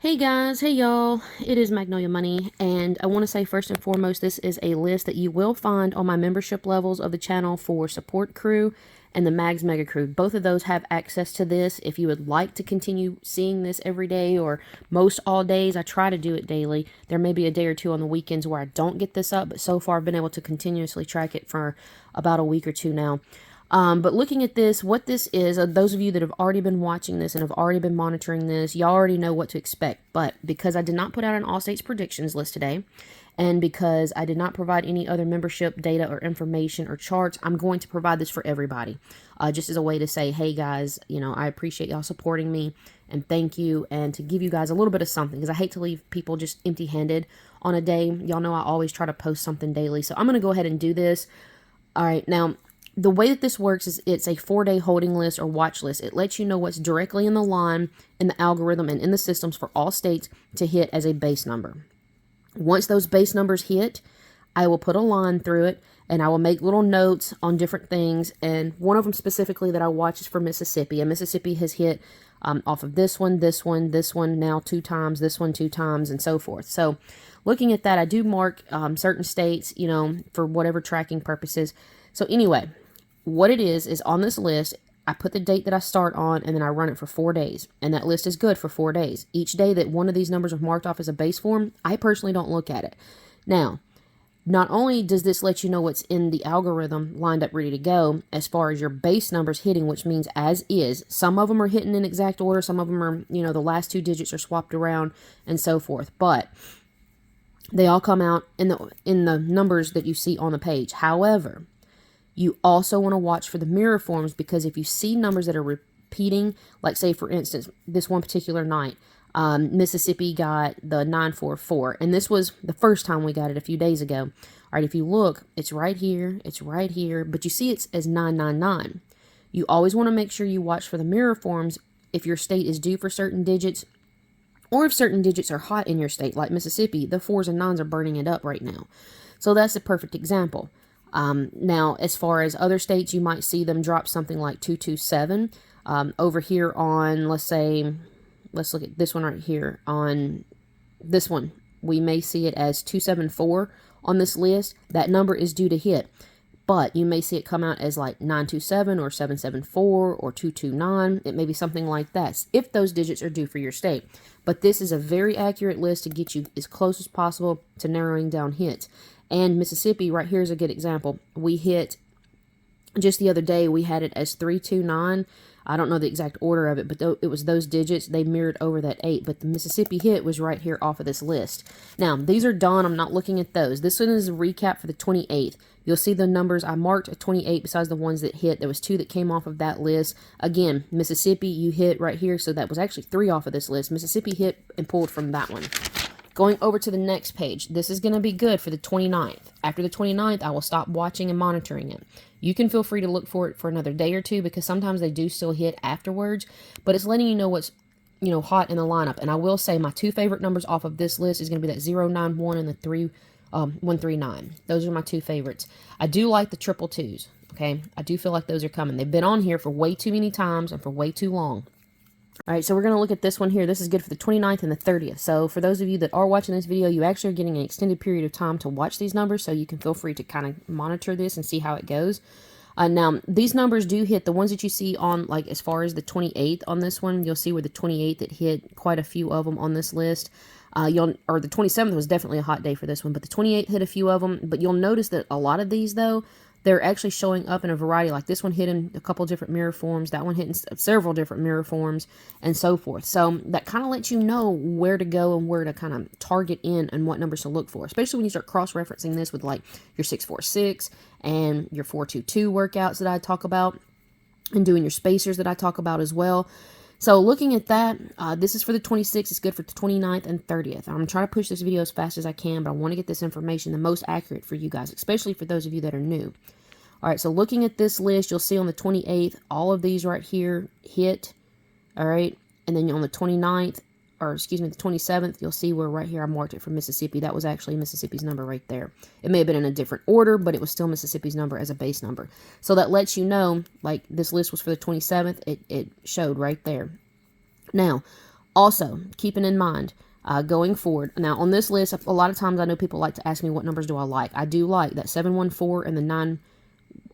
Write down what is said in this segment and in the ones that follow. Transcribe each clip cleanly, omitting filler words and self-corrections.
Hey guys, hey y'all, it is Magnolia Money, and I want to say first and foremost, this is a list that you will find on my membership levels of the channel for Support Crew and the Mags Mega Crew. Both of those have access to this. If you would like to continue seeing this every day or most all days, I try to do it daily. There may be a day or two on the weekends where I don't get this up, but so far I've been able to continuously track it for about a week or two now. But looking at this, what this is, those of you that have already been watching this and have already been monitoring this, y'all already know what to expect. But because I did not put out an all states predictions list today, and because I did not provide any other membership data or information or charts, I'm going to provide this for everybody. Just as a way to say, hey guys, I appreciate y'all supporting me and thank you, and to give you guys a little bit of something, because I hate to leave people just empty-handed on a day. Y'all know I always try to post something daily, so I'm going to go ahead and do this. All right, now the way that this works is it's a 4-day holding list or watch list. It lets you know what's directly in the line, in the algorithm, and in the systems for all states to hit as a base number. Once those base numbers hit, I will put a line through it, and I will make little notes on different things. And one of them specifically that I watch is for Mississippi. And Mississippi has hit off of this one now 2 times, this one 2 times, and so forth. So looking at that, I do mark certain states, for whatever tracking purposes. So anyway, what it is on this list, I put the date that I start on, and then I run it for 4 days. And that list is good for 4 days. Each day that one of these numbers are marked off as a base form, I personally don't look at it. Now, not only does this let you know what's in the algorithm lined up ready to go as far as your base numbers hitting, which means as is. Some of them are hitting in exact order. Some of them are, the last 2 digits are swapped around and so forth. But they all come out in the numbers that you see on the page. However, you also want to watch for the mirror forms, because if you see numbers that are repeating, like say for instance, this one particular night, Mississippi got the 944, and this was the first time we got it a few days ago. All right, if you look, it's right here, but you see it's as 999. You always want to make sure you watch for the mirror forms if your state is due for certain digits, or if certain digits are hot in your state, like Mississippi. The 4s and 9s are burning it up right now. So that's a perfect example. Now, as far as other states, you might see them drop something like 227. Over here on, let's look at this one right here. On this one, we may see it as 274 on this list. That number is due to hit, but you may see it come out as like 927 or 774 or 229. It may be something like that, if those digits are due for your state. But this is a very accurate list to get you as close as possible to narrowing down hits. And Mississippi right here is a good example. We hit, just the other day, we had it as 329. I don't know the exact order of it, but it was those digits. They mirrored over that 8, but the Mississippi hit was right here off of this list. Now, these are done. I'm not looking at those. This one is a recap for the 28th. You'll see the numbers. I marked a 28 besides the ones that hit. There was 2 that came off of that list. Again, Mississippi, you hit right here, so that was actually 3 off of this list. Mississippi hit and pulled from that one. Going over to the next page, this is going to be good for the 29th. After the 29th, I will stop watching and monitoring it. You can feel free to look for it for another day or two, because sometimes they do still hit afterwards, but it's letting you know what's, hot in the lineup. And I will say my 2 favorite numbers off of this list is going to be that 091 and the 139. Those are my 2 favorites. I do like the triple 2s, okay? I do feel like those are coming. They've been on here for way too many times and for way too long. All right, so we're going to look at this one here. This is good for the 29th and the 30th. So for those of you that are watching this video, you actually are getting an extended period of time to watch these numbers, so you can feel free to kind of monitor this and see how it goes. Now, these numbers do hit. The ones that you see on, like, as far as the 28th on this one, you'll see where the 28th, it hit quite a few of them on this list. The 27th was definitely a hot day for this one, but the 28th hit a few of them. But you'll notice that a lot of these, though, they're actually showing up in a variety. Like this one hit in a couple different mirror forms. That one hit in several different mirror forms, and so forth. So that kind of lets you know where to go and where to kind of target in and what numbers to look for, especially when you start cross-referencing this with like your 646 and your 422 workouts that I talk about, and doing your spacers that I talk about as well. So looking at that, this is for the 26th. It's good for the 29th and 30th. I'm trying to push this video as fast as I can, but I want to get this information the most accurate for you guys, especially for those of you that are new. All right, so looking at this list, you'll see on the 28th, all of these right here hit, all right? And then on the 29th, or excuse me, the 27th, you'll see where right here I marked it for Mississippi. That was actually Mississippi's number right there. It may have been in a different order, but it was still Mississippi's number as a base number. So that lets you know, like, this list was for the 27th. It showed right there. Now, Also, keeping in mind, going forward, now on this list, a lot of times I know people like to ask me what numbers do I like. I do like that 714 and the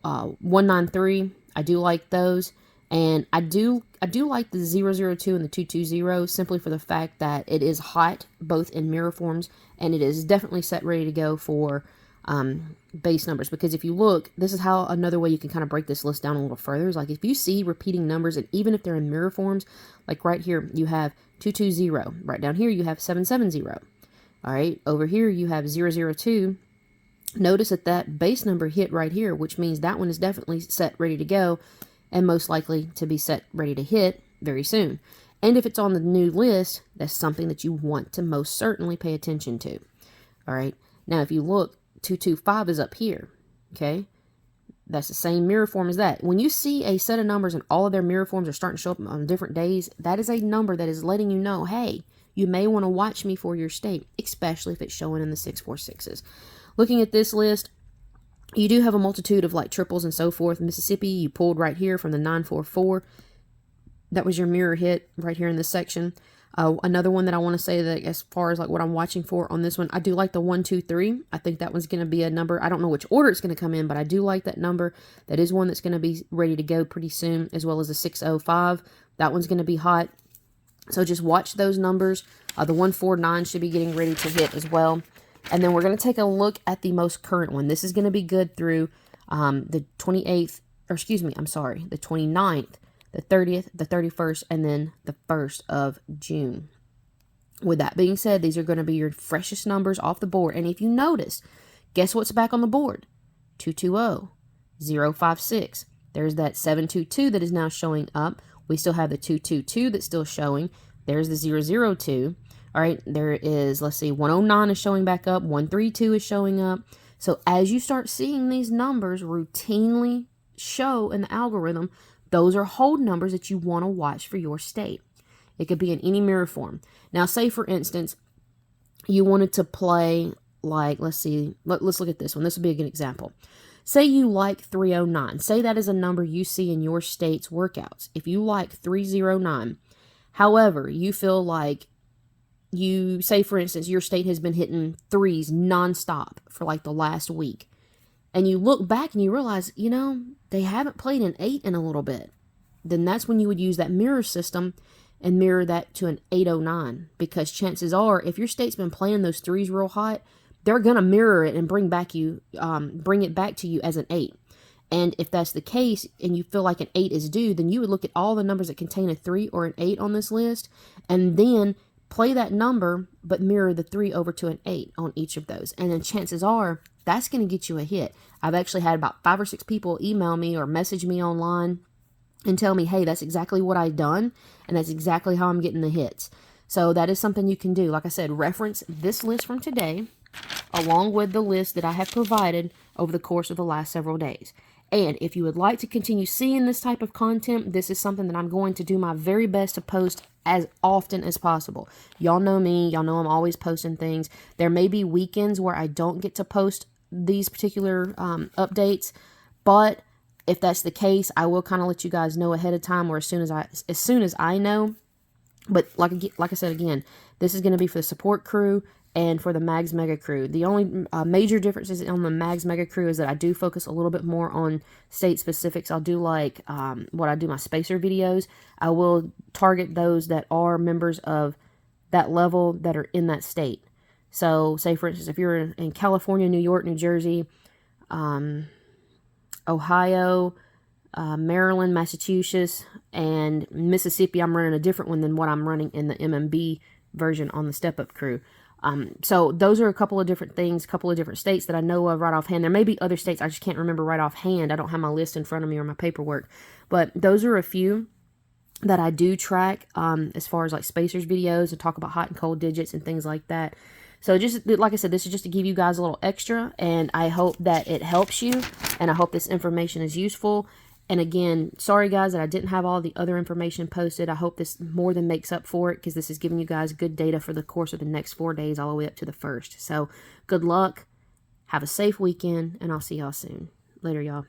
193. I do like those. And I do like the 002 and the 220 simply for the fact that it is hot both in mirror forms, and it is definitely set ready to go for base numbers. Because if you look, this is how another way you can kind of break this list down a little further is like if you see repeating numbers, and even if they're in mirror forms, like right here you have 220, right down here you have 770. All right, over here you have 002. Notice that that base number hit right here, which means that one is definitely set ready to go and most likely to be set ready to hit very soon. And if it's on the new list, that's something that you want to most certainly pay attention to. All right, now if you look, 225 is up here, okay? That's the same mirror form as that. When you see a set of numbers and all of their mirror forms are starting to show up on different days, that is a number that is letting you know, hey, you may want to watch me for your state, especially if it's showing in the 646s. Looking at this list, you do have a multitude of like triples and so forth. Mississippi, you pulled right here from the 944. That was your mirror hit right here in this section. Another one that I want to say that as far as like what I'm watching for on this one, I do like the 123. I think that one's going to be a number. I don't know which order it's going to come in, but I do like that number. That is one that's going to be ready to go pretty soon, as well as the 605. That one's going to be hot. So just watch those numbers. The 149 should be getting ready to hit as well. And then we're going to take a look at the most current one. This is going to be good through the 28th, or excuse me, I'm sorry, the 29th. The 30th, the 31st, and then the 1st of June. With that being said, these are going to be your freshest numbers off the board. And if you notice, guess what's back on the board? 220, 056. There's that 722 that is now showing up. We still have the 222 that's still showing. There's the 002. All right, there is, let's see, 109 is showing back up. 132 is showing up. So as you start seeing these numbers routinely show in the algorithm, those are hold numbers that you want to watch for your state. It could be in any mirror form. Now, say for instance, you wanted to play like, let's see, let's look at this one. This would be a good example. Say you like 309. Say that is a number you see in your state's workouts. If you like 309, however, you feel like you say, for instance, your state has been hitting threes nonstop for like the last week. And you look back and you realize, you know, they haven't played an 8 in a little bit. Then that's when you would use that mirror system and mirror that to an 809. Because chances are, if your state's been playing those threes real hot, they're going to mirror it and bring it back to you as an 8. And if that's the case and you feel like an 8 is due, then you would look at all the numbers that contain a 3 or an 8 on this list and then play that number but mirror the 3 over to an 8 on each of those. And then chances are, that's going to get you a hit. I've actually had about 5 or 6 people email me or message me online and tell me, hey, that's exactly what I've done, and that's exactly how I'm getting the hits. So that is something you can do. Like I said, reference this list from today along with the list that I have provided over the course of the last several days. And if you would like to continue seeing this type of content, this is something that I'm going to do my very best to post as often as possible. Y'all know me. Y'all know I'm always posting things. There may be weekends where I don't get to post these particular updates, but if that's the case, I will kind of let you guys know ahead of time or as soon as I know. But like I said again, this is going to be for the support crew and for the Mags Mega Crew. The only major differences on the Mags Mega Crew is that I do focus a little bit more on state specifics. I'll do like what I do my spacer videos. I will target those that are members of that level that are in that state. So say for instance, if you're in California, New York, New Jersey, Ohio, Maryland, Massachusetts, and Mississippi, I'm running a different one than what I'm running in the MMB version on the Step Up Crew. So those are a couple of different things, a couple of different states that I know of right offhand. There may be other states I just can't remember right offhand. I don't have my list in front of me or my paperwork. But those are a few that I do track as far as like spacers videos and talk about hot and cold digits and things like that. So just like I said, this is just to give you guys a little extra, and I hope that it helps you, and I hope this information is useful. And again, sorry guys that I didn't have all the other information posted. I hope this more than makes up for it, because this is giving you guys good data for the course of the next 4 days all the way up to the 1st. So good luck, have a safe weekend, and I'll see y'all soon. Later, y'all.